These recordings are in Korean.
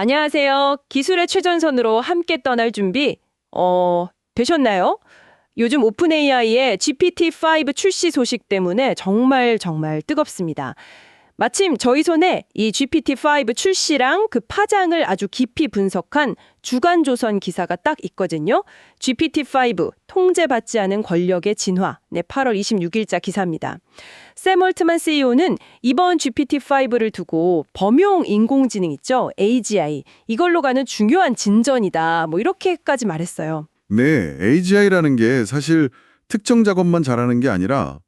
안녕하세요. 기술의 최전선으로 함께 떠날 준비, 되셨나요? 요즘 오픈 AI의 GPT-5 출시 소식 때문에 정말 뜨겁습니다. 마침 저희 손에 이 GPT-5 출시랑 그 파장을 아주 깊이 분석한 주간조선 기사가 딱 있거든요. GPT-5 통제받지 않은 권력의 진화. 네, 8월 26일자 기사입니다. 샘 올트만 CEO는 이번 GPT-5를 두고 범용 인공지능 있죠? AGI. 이걸로 가는 중요한 진전이다. 뭐 이렇게까지 말했어요. 네, AGI라는 게 사실 특정 작업만 잘하는 게 아니라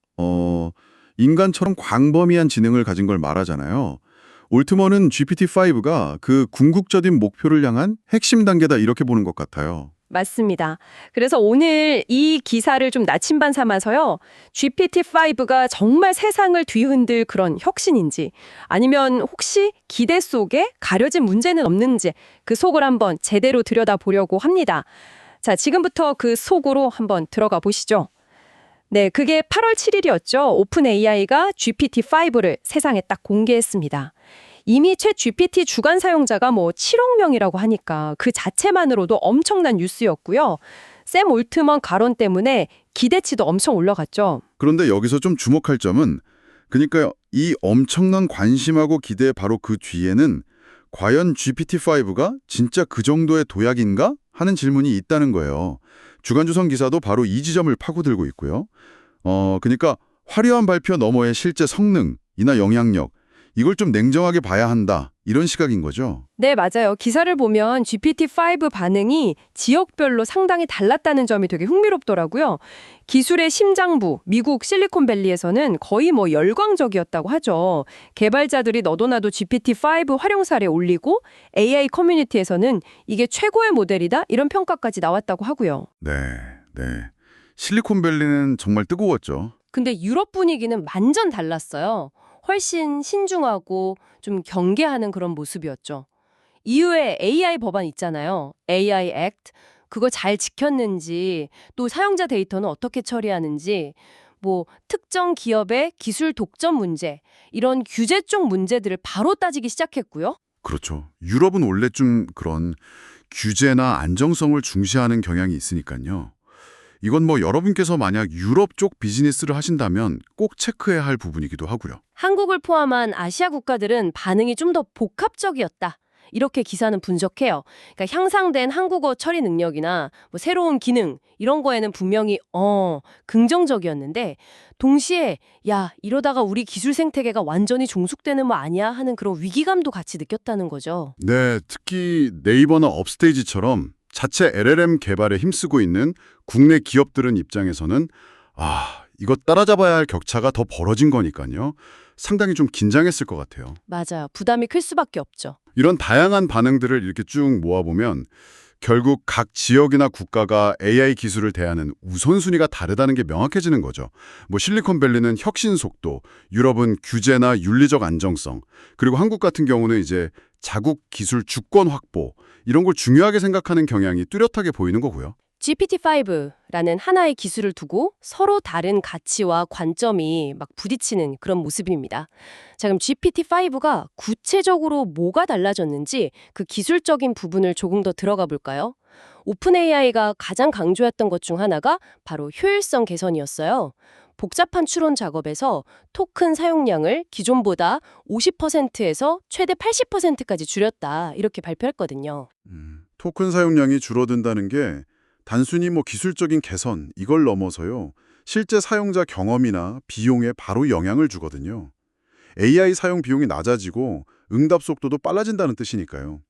인간처럼 광범위한 지능을 가진 걸 말하잖아요. 올트먼은 GPT-5가 그 궁극적인 목표를 향한 핵심 단계다 이렇게 보는 것 같아요. 맞습니다. 그래서 오늘 이 기사를 좀 나침반 삼아서요. GPT-5가 정말 세상을 뒤흔들 그런 혁신인지 아니면 혹시 기대 속에 가려진 문제는 없는지 그 속을 한번 제대로 들여다보려고 합니다. 자, 지금부터 그 속으로 한번 들어가 보시죠. 네, 그게 8월 7일이었죠. 오픈 AI가 GPT-5를 세상에 딱 공개했습니다. 이미 챗 GPT 주간 사용자가 뭐 7억 명이라고 하니까 그 자체만으로도 엄청난 뉴스였고요. 샘 올트먼 가론 때문에 기대치도 엄청 올라갔죠. 그런데 여기서 좀 주목할 점은 그러니까 이 엄청난 관심하고 기대 바로 그 뒤에는 과연 GPT-5가 진짜 그 정도의 도약인가 하는 질문이 있다는 거예요. 주간조선 기사도 바로 이 지점을 파고들고 있고요. 그러니까 화려한 발표 너머의 실제 성능이나 영향력 이걸 좀 냉정하게 봐야 한다 이런 시각인 거죠. 네, 맞아요. 기사를 보면 GPT-5 반응이 지역별로 상당히 달랐다는 점이 되게 흥미롭더라고요. 기술의 심장부, 미국 실리콘밸리에서는 거의 뭐 열광적이었다고 하죠. 개발자들이 너도나도 GPT-5 활용 사례 올리고 AI 커뮤니티에서는 이게 최고의 모델이다 이런 평가까지 나왔다고 하고요. 네. 실리콘밸리는 정말 뜨거웠죠. 근데 유럽 분위기는 완전 달랐어요. 훨씬 신중하고 좀 경계하는 그런 모습이었죠. 이후에 AI 법안 있잖아요. AI Act. 그거 잘 지켰는지, 또 사용자 데이터는 어떻게 처리하는지, 뭐 특정 기업의 기술 독점 문제, 이런 규제 쪽 문제들을 바로 따지기 시작했고요. 그렇죠. 유럽은 원래 좀 그런 규제나 안정성을 중시하는 경향이 있으니까요. 이건 뭐 여러분께서 만약 유럽 쪽 비즈니스를 하신다면 꼭 체크해야 할 부분이기도 하고요. 한국을 포함한 아시아 국가들은 반응이 좀 더 복합적이었다. 이렇게 기사는 분석해요. 그러니까 향상된 한국어 처리 능력이나 뭐 새로운 기능 이런 거에는 분명히 긍정적이었는데 동시에 야 이러다가 우리 기술 생태계가 완전히 종속되는 거 아니야 하는 그런 위기감도 같이 느꼈다는 거죠. 네, 특히 네이버나 업스테이지처럼 자체 LLM 개발에 힘쓰고 있는 국내 기업들은 입장에서는 이거 따라잡아야 할 격차가 더 벌어진 거니까요. 상당히 좀 긴장했을 것 같아요. 맞아요. 부담이 클 수밖에 없죠. 이런 다양한 반응들을 이렇게 쭉 모아보면 결국 각 지역이나 국가가 AI 기술을 대하는 우선순위가 다르다는 게 명확해지는 거죠. 뭐 실리콘밸리는 혁신 속도, 유럽은 규제나 윤리적 안정성, 그리고 한국 같은 경우는 이제 자국 기술 주권 확보, 이런 걸 중요하게 생각하는 경향이 뚜렷하게 보이는 거고요. GPT-5라는 하나의 기술을 두고 서로 다른 가치와 관점이 막 부딪히는 그런 모습입니다. 자, 그럼 GPT-5가 구체적으로 뭐가 달라졌는지 그 기술적인 부분을 조금 더 들어가 볼까요? 오픈 AI가 가장 강조했던 것 중 하나가 바로 효율성 개선이었어요. 복잡한 추론 작업에서 토큰 사용량을 기존보다 50%에서 최대 80%까지 줄였다. 이렇게 발표했거든요. 토큰 사용량이 줄어든다는 게 단순히 뭐 기술적인 개선 이걸 넘어서요. 실제 사용자 경험이나 비용에 바로 영향을 주거든요. AI 사용 비용이 낮아지고 응답 속도도 빨라진다는 뜻이니까요.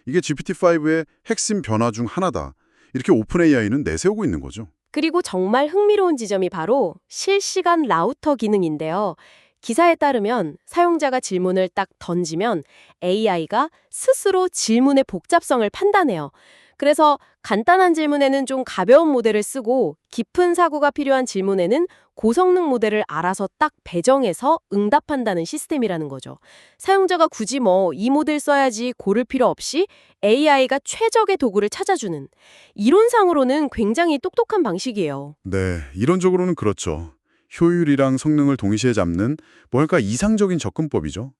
이게 GPT-5의 핵심 변화 중 하나다. 이렇게 오픈 AI는 내세우고 있는 거죠. 그리고 정말 흥미로운 지점이 바로 실시간 라우터 기능인데요. 기사에 따르면 사용자가 질문을 딱 던지면 AI가 스스로 질문의 복잡성을 판단해요. 그래서 간단한 질문에는 좀 가벼운 모델을 쓰고 깊은 사고가 필요한 질문에는 고성능 모델을 알아서 딱 배정해서 응답한다는 시스템이라는 거죠. 사용자가 굳이 뭐 이 모델 써야지 고를 필요 없이 AI가 최적의 도구를 찾아주는 이론상으로는 굉장히 똑똑한 방식이에요. 네, 이론적으로는 그렇죠. 효율이랑 성능을 동시에 잡는 뭐랄까 이상적인 접근법이죠.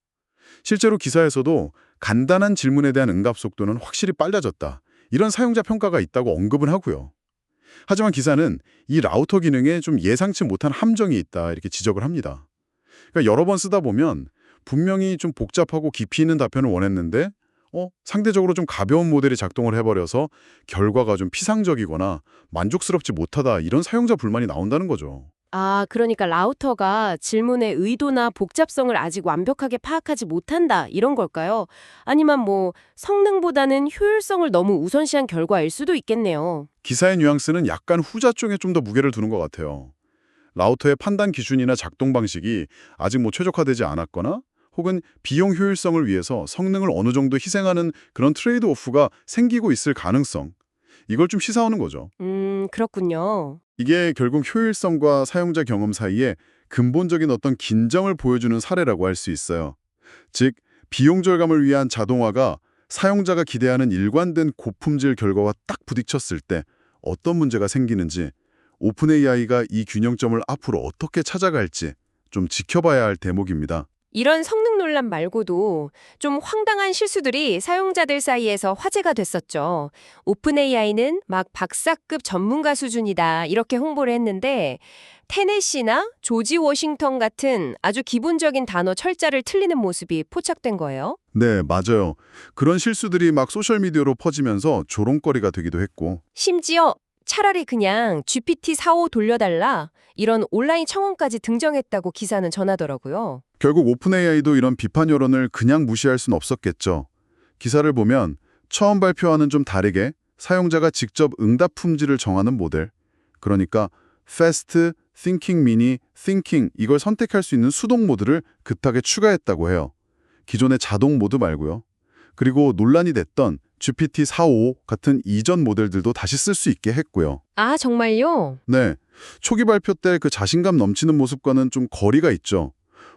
실제로 기사에서도 간단한 질문에 대한 응답 속도는 확실히 빨라졌다. 이런 사용자 평가가 있다고 언급은 하고요. 하지만 기사는 이 라우터 기능에 좀 예상치 못한 함정이 있다 이렇게 지적을 합니다. 그러니까 여러 번 쓰다 보면 분명히 좀 복잡하고 깊이 있는 답변을 원했는데 상대적으로 좀 가벼운 모델이 작동을 해버려서 결과가 좀 피상적이거나 만족스럽지 못하다 이런 사용자 불만이 나온다는 거죠. 아, 그러니까 라우터가 질문의 의도나 복잡성을 아직 완벽하게 파악하지 못한다, 이런 걸까요? 아니면 성능보다는 효율성을 너무 우선시한 결과일 수도 있겠네요. 기사의 뉘앙스는 약간 후자 쪽에 좀 더 무게를 두는 것 같아요. 라우터의 판단 기준이나 작동 방식이 아직 최적화되지 않았거나 혹은 비용 효율성을 위해서 성능을 어느 정도 희생하는 그런 트레이드 오프가 생기고 있을 가능성, 이걸 좀 시사하는 거죠. 그렇군요. 이게 결국 효율성과 사용자 경험 사이에 근본적인 어떤 긴장을 보여주는 사례라고 할 수 있어요. 즉, 비용 절감을 위한 자동화가 사용자가 기대하는 일관된 고품질 결과와 딱 부딪혔을 때 어떤 문제가 생기는지, 오픈 AI가 이 균형점을 앞으로 어떻게 찾아갈지 좀 지켜봐야 할 대목입니다. 이런 성능 논란 말고도 좀 황당한 실수들이 사용자들 사이에서 화제가 됐었죠. 오픈 AI는 막 박사급 전문가 수준이다, 이렇게 홍보를 했는데 테네시나 조지 워싱턴 같은 아주 기본적인 단어 철자를 틀리는 모습이 포착된 거예요. 네, 맞아요. 그런 실수들이 막 소셜미디어로 퍼지면서 조롱거리가 되기도 했고, 심지어 차라리 그냥 GPT-4.5 돌려달라, 이런 온라인 청원까지 등장했다고 기사는 전하더라고요. 결국 오픈 AI도 이런 비판 여론을 그냥 무시할 순 없었겠죠. 기사를 보면 처음 발표와는 좀 다르게 사용자가 직접 응답 품질을 정하는 모델, 그러니까 Fast, Thinking Mini, Thinking 이걸 선택할 수 있는 수동 모드를 급하게 추가했다고 해요. 기존의 자동 모드 말고요. 그리고 논란이 됐던 GPT-4.5 같은 이전 모델들도 다시 쓸 수 있게 했고요. 아, 정말요? 네, 초기 발표 때 그 자신감 넘치는 모습과는 좀 거리가 있죠.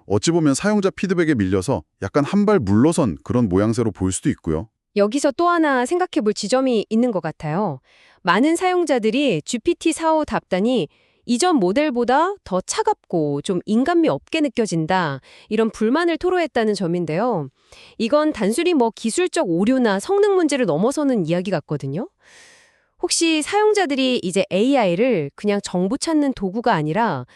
어찌 보면 사용자 피드백에 밀려서 약간 한 발 물러선 그런 모양새로 보일 수도 있고요. 여기서 또 하나 생각해 볼 지점이 있는 것 같아요. 많은 사용자들이 GPT-4.5 답단이 이전 모델보다 더 차갑고 좀 인간미 없게 느껴진다, 이런 불만을 토로했다는 점인데요. 이건 단순히 기술적 오류나 성능 문제를 넘어서는 이야기 같거든요. 혹시 사용자들이 이제 AI를 그냥 정보 찾는 도구가 아니라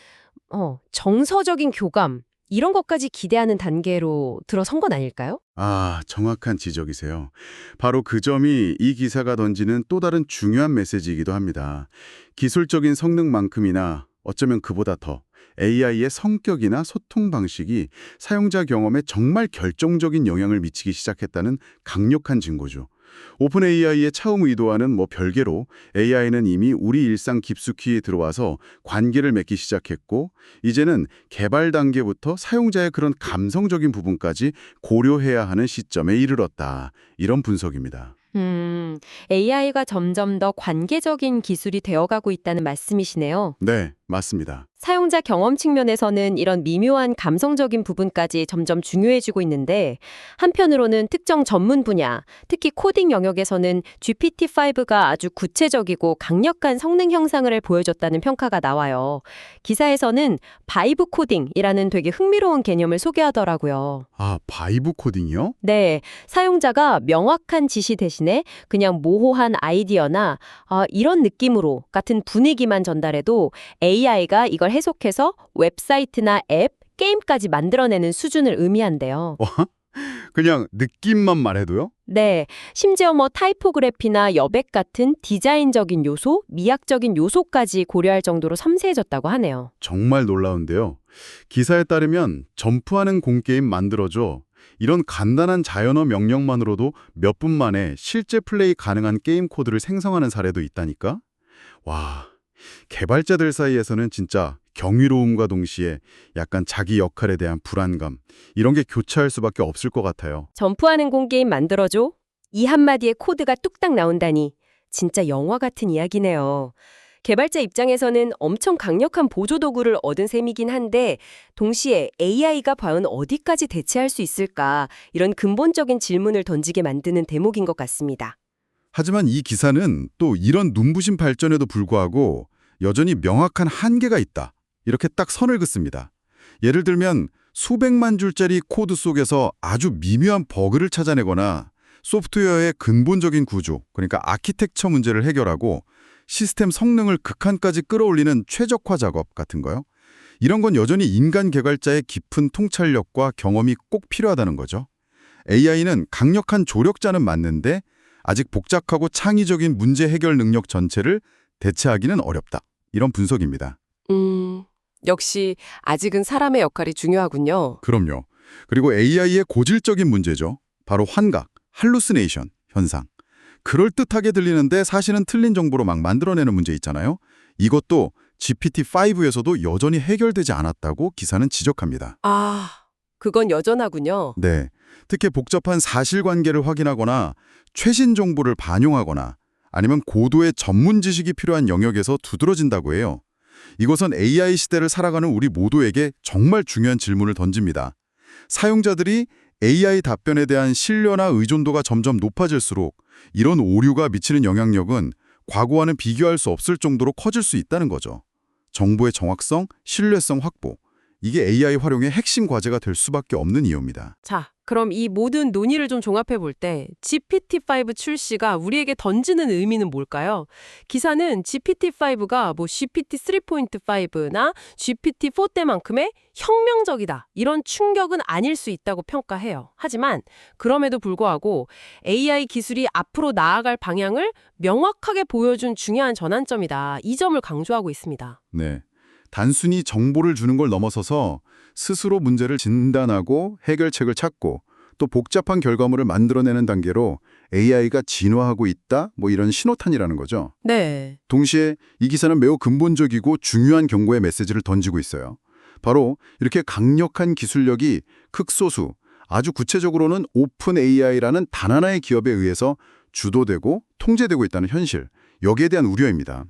정서적인 교감, 이런 것까지 기대하는 단계로 들어선 건 아닐까요? 아, 정확한 지적이세요. 바로 그 점이 이 기사가 던지는 또 다른 중요한 메시지이기도 합니다. 기술적인 성능만큼이나 어쩌면 그보다 더 AI의 성격이나 소통 방식이 사용자 경험에 정말 결정적인 영향을 미치기 시작했다는 강력한 증거죠. 오픈 AI의 차후 의도와는 별개로 AI는 이미 우리 일상 깊숙이 들어와서 관계를 맺기 시작했고, 이제는 개발 단계부터 사용자의 그런 감성적인 부분까지 고려해야 하는 시점에 이르렀다. 이런 분석입니다. AI가 점점 더 관계적인 기술이 되어가고 있다는 말씀이시네요. 네, 맞습니다. 사용자 경험 측면에서는 이런 미묘한 감성적인 부분까지 점점 중요해지고 있는데, 한편으로는 특정 전문 분야, 특히 코딩 영역에서는 GPT-5가 아주 구체적이고 강력한 성능 형상을 보여줬다는 평가가 나와요. 기사에서는 바이브 코딩이라는 되게 흥미로운 개념을 소개하더라고요. 아, 바이브 코딩이요? 네, 사용자가 명확한 지시 대신에 그냥 모호한 아이디어나 이런 느낌으로 같은 분위기만 전달해도 AI가 이걸 해석해서 웹사이트나 앱, 게임까지 만들어내는 수준을 의미한대요. 그냥 느낌만 말해도요? 네, 심지어 타이포그래피나 여백 같은 디자인적인 요소, 미학적인 요소까지 고려할 정도로 섬세해졌다고 하네요. 정말 놀라운데요. 기사에 따르면 점프하는 공게임 만들어줘. 이런 간단한 자연어 명령만으로도 몇 분 만에 실제 플레이 가능한 게임 코드를 생성하는 사례도 있다니까? 와, 개발자들 사이에서는 진짜 경이로움과 동시에 약간 자기 역할에 대한 불안감, 이런 게 교차할 수밖에 없을 것 같아요. 점프하는 공게임 만들어줘? 이 한마디에 코드가 뚝딱 나온다니 진짜 영화 같은 이야기네요. 개발자 입장에서는 엄청 강력한 보조도구를 얻은 셈이긴 한데, 동시에 AI가 과연 어디까지 대체할 수 있을까, 이런 근본적인 질문을 던지게 만드는 대목인 것 같습니다. 하지만 이 기사는 또 이런 눈부신 발전에도 불구하고 여전히 명확한 한계가 있다. 이렇게 딱 선을 긋습니다. 예를 들면 수백만 줄짜리 코드 속에서 아주 미묘한 버그를 찾아내거나 소프트웨어의 근본적인 구조, 그러니까 아키텍처 문제를 해결하고 시스템 성능을 극한까지 끌어올리는 최적화 작업 같은 거요. 이런 건 여전히 인간 개발자의 깊은 통찰력과 경험이 꼭 필요하다는 거죠. AI는 강력한 조력자는 맞는데 아직 복잡하고 창의적인 문제 해결 능력 전체를 대체하기는 어렵다. 이런 분석입니다. 역시 아직은 사람의 역할이 중요하군요. 그럼요. 그리고 AI의 고질적인 문제죠. 바로 환각, 할루시네이션 현상. 그럴듯하게 들리는데 사실은 틀린 정보로 막 만들어내는 문제 있잖아요. 이것도 GPT-5에서도 여전히 해결되지 않았다고 기사는 지적합니다. 아, 그건 여전하군요. 네. 특히 복잡한 사실관계를 확인하거나 최신 정보를 반영하거나 아니면 고도의 전문 지식이 필요한 영역에서 두드러진다고 해요. 이것은 AI 시대를 살아가는 우리 모두에게 정말 중요한 질문을 던집니다. 사용자들이 AI 답변에 대한 신뢰나 의존도가 점점 높아질수록 이런 오류가 미치는 영향력은 과거와는 비교할 수 없을 정도로 커질 수 있다는 거죠. 정보의 정확성, 신뢰성 확보. 이게 AI 활용의 핵심 과제가 될 수밖에 없는 이유입니다. 자, 그럼 이 모든 논의를 좀 종합해 볼 때 GPT-5 출시가 우리에게 던지는 의미는 뭘까요? 기사는 GPT-5가 뭐 GPT 3.5나 GPT-4 때만큼의 혁명적이다. 이런 충격은 아닐 수 있다고 평가해요. 하지만 그럼에도 불구하고 AI 기술이 앞으로 나아갈 방향을 명확하게 보여준 중요한 전환점이다. 이 점을 강조하고 있습니다. 네. 단순히 정보를 주는 걸 넘어서서 스스로 문제를 진단하고 해결책을 찾고 또 복잡한 결과물을 만들어내는 단계로 AI가 진화하고 있다, 뭐 이런 신호탄이라는 거죠. 네. 동시에 이 기사는 매우 근본적이고 중요한 경고의 메시지를 던지고 있어요. 바로 이렇게 강력한 기술력이 극소수, 아주 구체적으로는 오픈 AI라는 단 하나의 기업에 의해서 주도되고 통제되고 있다는 현실, 여기에 대한 우려입니다.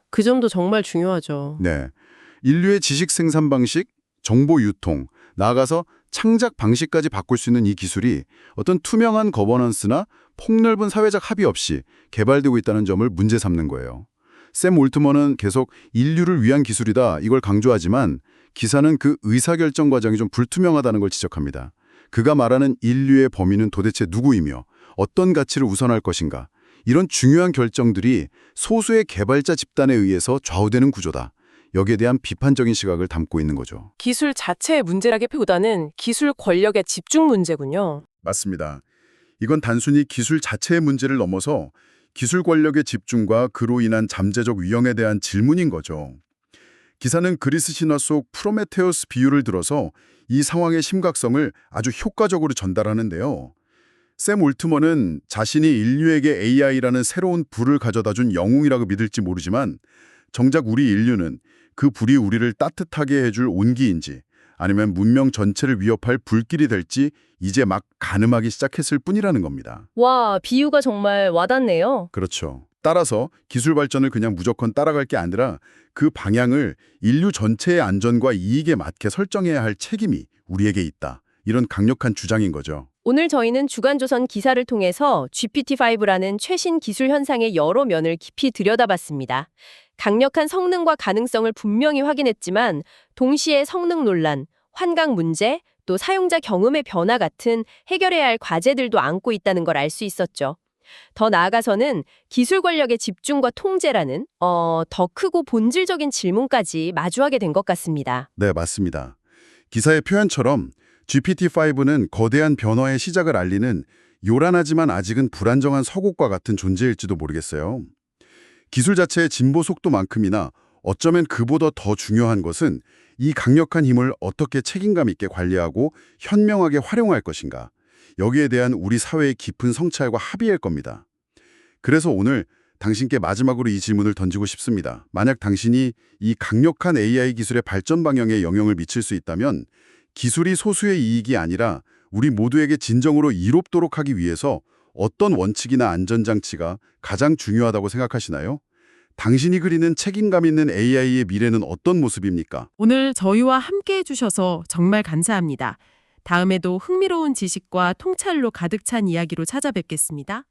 그 점도 정말 중요하죠. 네, 인류의 지식 생산 방식, 정보 유통, 나아가서 창작 방식까지 바꿀 수 있는 이 기술이 어떤 투명한 거버넌스나 폭넓은 사회적 합의 없이 개발되고 있다는 점을 문제 삼는 거예요. 샘 올트먼은 계속 인류를 위한 기술이다 이걸 강조하지만 기사는 그 의사결정 과정이 좀 불투명하다는 걸 지적합니다. 그가 말하는 인류의 범위는 도대체 누구이며 어떤 가치를 우선할 것인가, 이런 중요한 결정들이 소수의 개발자 집단에 의해서 좌우되는 구조다. 여기에 대한 비판적인 시각을 담고 있는 거죠. 기술 자체의 문제라기보다는 기술 권력의 집중 문제군요. 맞습니다. 이건 단순히 기술 자체의 문제를 넘어서 기술 권력의 집중과 그로 인한 잠재적 위험에 대한 질문인 거죠. 기사는 그리스 신화 속 프로메테우스 비유를 들어서 이 상황의 심각성을 아주 효과적으로 전달하는데요. 샘 올트먼은 자신이 인류에게 AI라는 새로운 불을 가져다준 영웅이라고 믿을지 모르지만 정작 우리 인류는 그 불이 우리를 따뜻하게 해줄 온기인지 아니면 문명 전체를 위협할 불길이 될지 이제 막 가늠하기 시작했을 뿐이라는 겁니다. 와, 비유가 정말 와닿네요. 그렇죠. 따라서 기술 발전을 그냥 무조건 따라갈 게 아니라 그 방향을 인류 전체의 안전과 이익에 맞게 설정해야 할 책임이 우리에게 있다. 이런 강력한 주장인 거죠. 오늘 저희는 주간조선 기사를 통해서 GPT-5라는 최신 기술 현상의 여러 면을 깊이 들여다봤습니다. 강력한 성능과 가능성을 분명히 확인했지만 동시에 성능 논란, 환각 문제, 또 사용자 경험의 변화 같은 해결해야 할 과제들도 안고 있다는 걸 알 수 있었죠. 더 나아가서는 기술 권력의 집중과 통제라는 더 크고 본질적인 질문까지 마주하게 된 것 같습니다. 네, 맞습니다. 기사의 표현처럼 GPT-5는 거대한 변화의 시작을 알리는 요란하지만 아직은 불안정한 서곡과 같은 존재일지도 모르겠어요. 기술 자체의 진보 속도만큼이나 어쩌면 그보다 더 중요한 것은 이 강력한 힘을 어떻게 책임감 있게 관리하고 현명하게 활용할 것인가. 여기에 대한 우리 사회의 깊은 성찰과 합의일 겁니다. 그래서 오늘 당신께 마지막으로 이 질문을 던지고 싶습니다. 만약 당신이 이 강력한 AI 기술의 발전 방향에 영향을 미칠 수 있다면 기술이 소수의 이익이 아니라 우리 모두에게 진정으로 이롭도록 하기 위해서 어떤 원칙이나 안전장치가 가장 중요하다고 생각하시나요? 당신이 그리는 책임감 있는 AI의 미래는 어떤 모습입니까? 오늘 저희와 함께 해주셔서 정말 감사합니다. 다음에도 흥미로운 지식과 통찰로 가득 찬 이야기로 찾아뵙겠습니다.